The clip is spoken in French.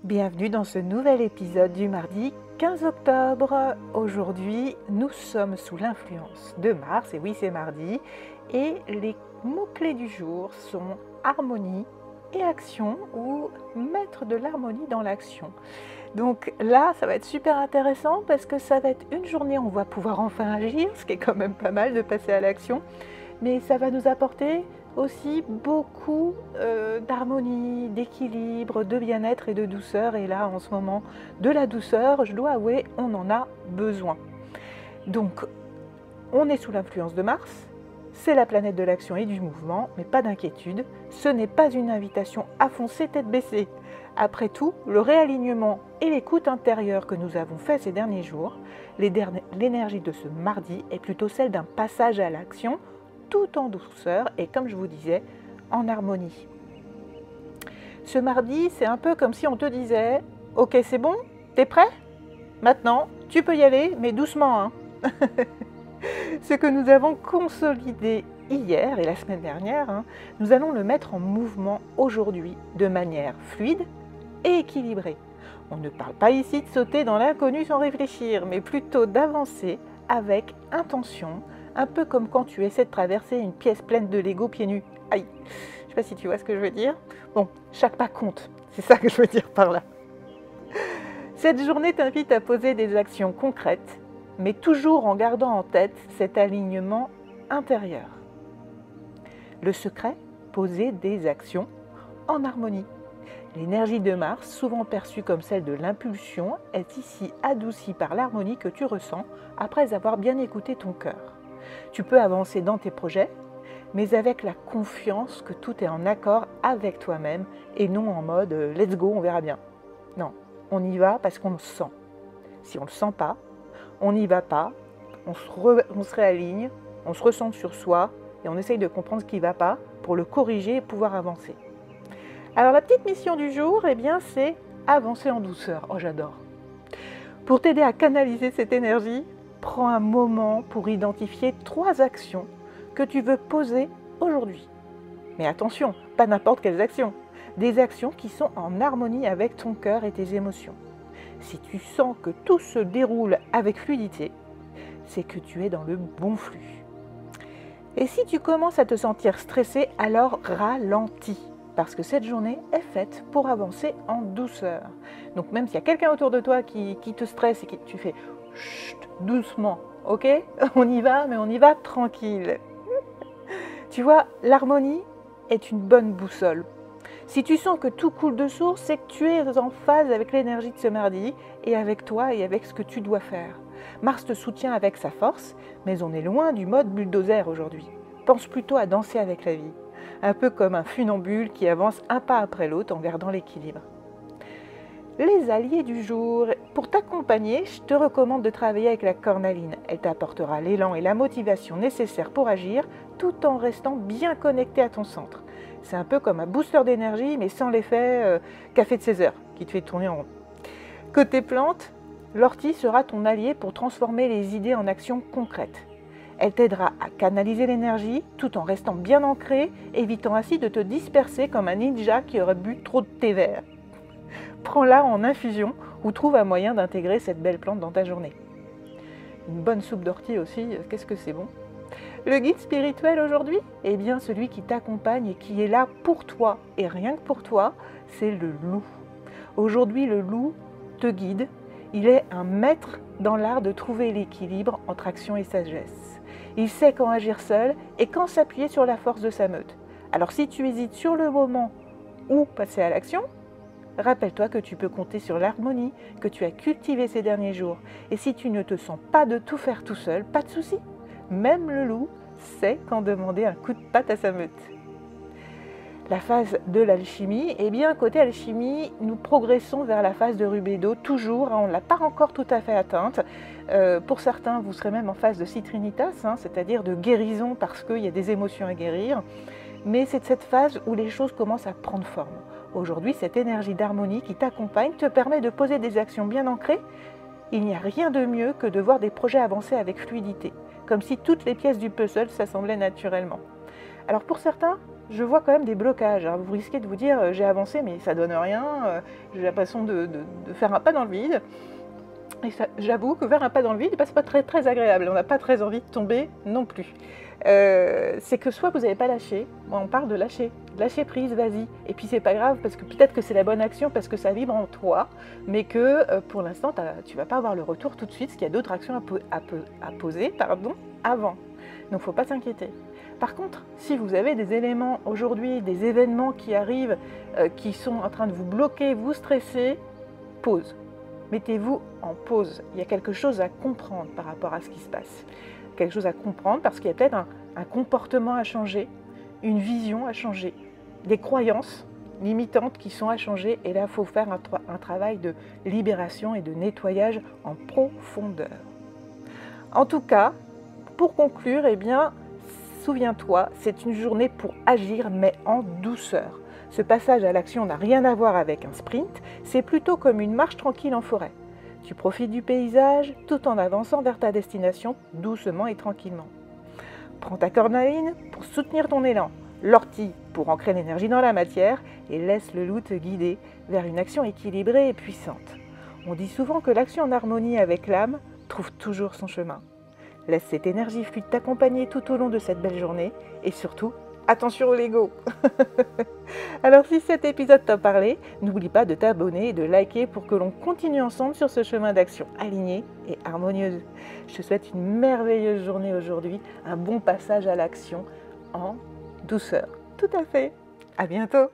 Bienvenue dans ce nouvel épisode du mardi 15 octobre. Aujourd'hui, nous sommes sous l'influence de Mars, et oui c'est mardi, et les mots-clés du jour sont harmonie et action, ou mettre de l'harmonie dans l'action. Donc là, ça va être super intéressant parce que ça va être une journée où on va pouvoir enfin agir, ce qui est quand même pas mal de passer à l'action, mais ça va nous apporter aussi beaucoup d'harmonie, d'équilibre, de bien-être et de douceur. Et là, en ce moment, de la douceur, je dois avouer, on en a besoin. Donc, on est sous l'influence de Mars, c'est la planète de l'action et du mouvement, mais pas d'inquiétude, ce n'est pas une invitation à foncer tête baissée. Après tout, le réalignement et l'écoute intérieure que nous avons fait ces derniers jours, l'énergie de ce mardi est plutôt celle d'un passage à l'action, tout en douceur et, comme je vous disais, en harmonie. Ce mardi, c'est un peu comme si on te disait « Ok, c'est bon, t'es prêt? Maintenant, tu peux y aller, mais doucement, hein !» Ce que nous avons consolidé hier et la semaine dernière, nous allons le mettre en mouvement aujourd'hui de manière fluide et équilibrée. On ne parle pas ici de sauter dans l'inconnu sans réfléchir, mais plutôt d'avancer avec intention, un peu comme quand tu essaies de traverser une pièce pleine de Lego pieds nus. Aïe, je ne sais pas si tu vois ce que je veux dire. Bon, chaque pas compte, c'est ça que je veux dire par là. Cette journée t'invite à poser des actions concrètes, mais toujours en gardant en tête cet alignement intérieur. Le secret, poser des actions en harmonie. L'énergie de Mars, souvent perçue comme celle de l'impulsion, est ici adoucie par l'harmonie que tu ressens après avoir bien écouté ton cœur. Tu peux avancer dans tes projets, mais avec la confiance que tout est en accord avec toi-même et non en mode « let's go, on verra bien ». Non, on y va parce qu'on le sent. Si on ne le sent pas, on n'y va pas, on se réaligne, on se ressent sur soi et on essaye de comprendre ce qui ne va pas pour le corriger et pouvoir avancer. Alors la petite mission du jour, c'est avancer en douceur. Oh, j'adore. Pour t'aider à canaliser cette énergie, prends un moment pour identifier 3 actions que tu veux poser aujourd'hui. Mais attention, pas n'importe quelles actions. Des actions qui sont en harmonie avec ton cœur et tes émotions. Si tu sens que tout se déroule avec fluidité, c'est que tu es dans le bon flux. Et si tu commences à te sentir stressé, alors ralentis. Parce que cette journée est faite pour avancer en douceur. Donc même s'il y a quelqu'un autour de toi qui te stresse et que tu fais chut, doucement, ok? On y va, mais on y va tranquille. Tu vois, l'harmonie est une bonne boussole. Si tu sens que tout coule de source, c'est que tu es en phase avec l'énergie de ce mardi et avec toi et avec ce que tu dois faire. Mars te soutient avec sa force, mais on est loin du mode bulldozer aujourd'hui. Pense plutôt à danser avec la vie. Un peu comme un funambule qui avance un pas après l'autre en gardant l'équilibre. Les alliés du jour. Pour t'accompagner, je te recommande de travailler avec la cornaline. Elle t'apportera l'élan et la motivation nécessaires pour agir tout en restant bien connecté à ton centre. C'est un peu comme un booster d'énergie mais sans l'effet café de 16 heures qui te fait tourner en rond. Côté plante, l'ortie sera ton allié pour transformer les idées en actions concrètes. Elle t'aidera à canaliser l'énergie tout en restant bien ancré, évitant ainsi de te disperser comme un ninja qui aurait bu trop de thé vert. Prends-la en infusion ou trouve un moyen d'intégrer cette belle plante dans ta journée. Une bonne soupe d'ortie aussi, qu'est-ce que c'est bon. Le guide spirituel aujourd'hui, celui qui t'accompagne et qui est là pour toi et rien que pour toi, c'est le loup. Aujourd'hui, le loup te guide. Il est un maître dans l'art de trouver l'équilibre entre action et sagesse. Il sait quand agir seul et quand s'appuyer sur la force de sa meute. Alors si tu hésites sur le moment où passer à l'action, rappelle-toi que tu peux compter sur l'harmonie que tu as cultivée ces derniers jours. Et si tu ne te sens pas de tout faire tout seul, pas de souci. Même le loup sait quand demander un coup de patte à sa meute. La phase de l'alchimie, côté alchimie, nous progressons vers la phase de rubédo, toujours, on ne l'a pas encore tout à fait atteinte. Pour certains, vous serez même en phase de citrinitas, c'est-à-dire de guérison parce qu'il y a des émotions à guérir. Mais c'est cette phase où les choses commencent à prendre forme. Aujourd'hui, cette énergie d'harmonie qui t'accompagne te permet de poser des actions bien ancrées. Il n'y a rien de mieux que de voir des projets avancer avec fluidité, comme si toutes les pièces du puzzle s'assemblaient naturellement. Alors pour certains, je vois quand même des blocages. Alors vous risquez de vous dire j'ai avancé mais ça donne rien, j'ai l'impression de faire un pas dans le vide. Et j'avoue que faire un pas dans le vide, c'est pas très, très agréable. On n'a pas très envie de tomber non plus. C'est que soit vous n'avez pas lâché, moi on parle de lâcher prise, vas-y. Et puis c'est pas grave parce que peut-être que c'est la bonne action parce que ça vibre en toi, mais que pour l'instant tu vas pas avoir le retour tout de suite, parce qu'il y a d'autres actions à poser avant. Donc faut pas s'inquiéter. Par contre, si vous avez des éléments aujourd'hui, des événements qui arrivent, qui sont en train de vous bloquer, vous stresser, pause. Mettez-vous en pause. Il y a quelque chose à comprendre par rapport à ce qui se passe. Quelque chose à comprendre parce qu'il y a peut-être un comportement à changer, une vision à changer, des croyances limitantes qui sont à changer. Et là, il faut faire un travail de libération et de nettoyage en profondeur. En tout cas, pour conclure, eh bien, souviens-toi, c'est une journée pour agir, mais en douceur. Ce passage à l'action n'a rien à voir avec un sprint, c'est plutôt comme une marche tranquille en forêt. Tu profites du paysage tout en avançant vers ta destination doucement et tranquillement. Prends ta cornaline pour soutenir ton élan, l'ortie pour ancrer l'énergie dans la matière et laisse le loup te guider vers une action équilibrée et puissante. On dit souvent que l'action en harmonie avec l'âme trouve toujours son chemin. Laisse cette énergie fluide t'accompagner tout au long de cette belle journée et surtout, attention au Lego. Alors si cet épisode t'a parlé, n'oublie pas de t'abonner et de liker pour que l'on continue ensemble sur ce chemin d'action alignée et harmonieuse. Je te souhaite une merveilleuse journée aujourd'hui, un bon passage à l'action en douceur. Tout à fait. À bientôt.